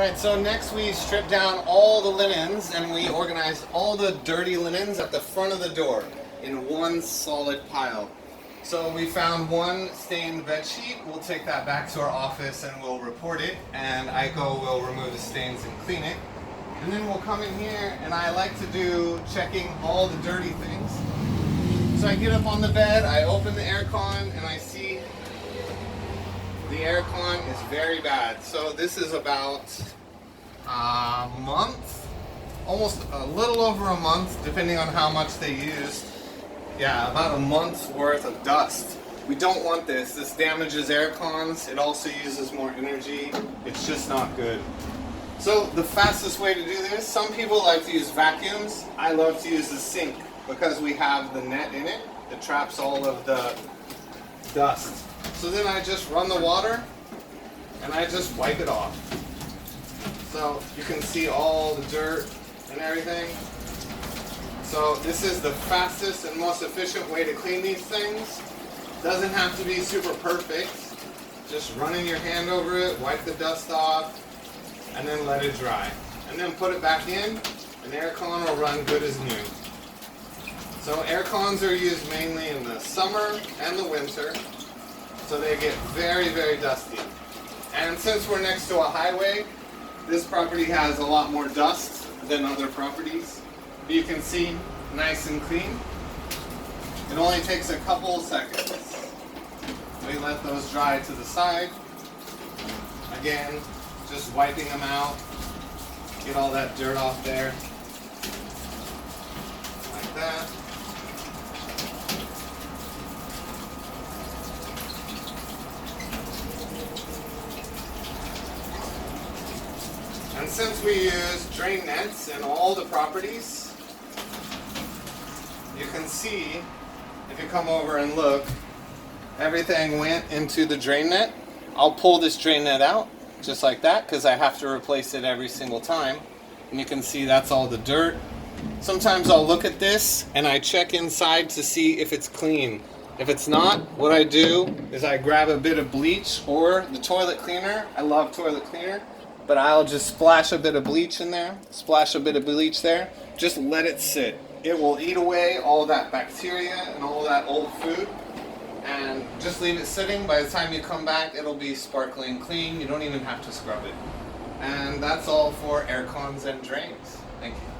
Alright, so next we stripped down all the linens and we organized all the dirty linens at the front of the door in one solid pile. So we found one stained bed sheet. We'll take that back to our office and we'll report it, and Aiko will remove the stains and clean it. And then we'll come in here, and I like to do checking all the dirty things. So I get up on the bed, I open the aircon, and I see the aircon is very bad. So this is about a month, almost a little over a month, depending on how much they used. Yeah, about a month's worth of dust. We don't want this. This damages aircons. It also uses more energy. It's just not good. So the fastest way to do this, some people like to use vacuums. I love to use the sink because we have the net in it that traps all of the dust. So then I just run the water and I just wipe it off. So you can see all the dirt and everything. So this is the fastest and most efficient way to clean these things. Doesn't have to be super perfect. Just running your hand over it, wipe the dust off, and then let it dry. And then put it back in, and aircon will run good as new. So aircons are used mainly in the summer and the winter, so they get very, very dusty. And since we're next to a highway, this property has a lot more dust than other properties. You can see, nice and clean. It only takes a couple seconds. We let those dry to the side. Again, just wiping them out. Get all that dirt off there. Like that. And since we use drain nets in all the properties, you can see, if you come over and look, everything went into the drain net. I'll pull this drain net out just like that because I have to replace it every single time. And you can see that's all the dirt. Sometimes I'll look at this and I check inside to see if it's clean. If it's not, what I do is I grab a bit of bleach or the toilet cleaner. I love toilet cleaner, but I'll just splash a bit of bleach in there, splash a bit of bleach there, just let it sit. It will eat away all that bacteria and all that old food, and just leave it sitting. By the time you come back, it'll be sparkling clean. You don't even have to scrub it. And that's all for aircons and drains. Thank you.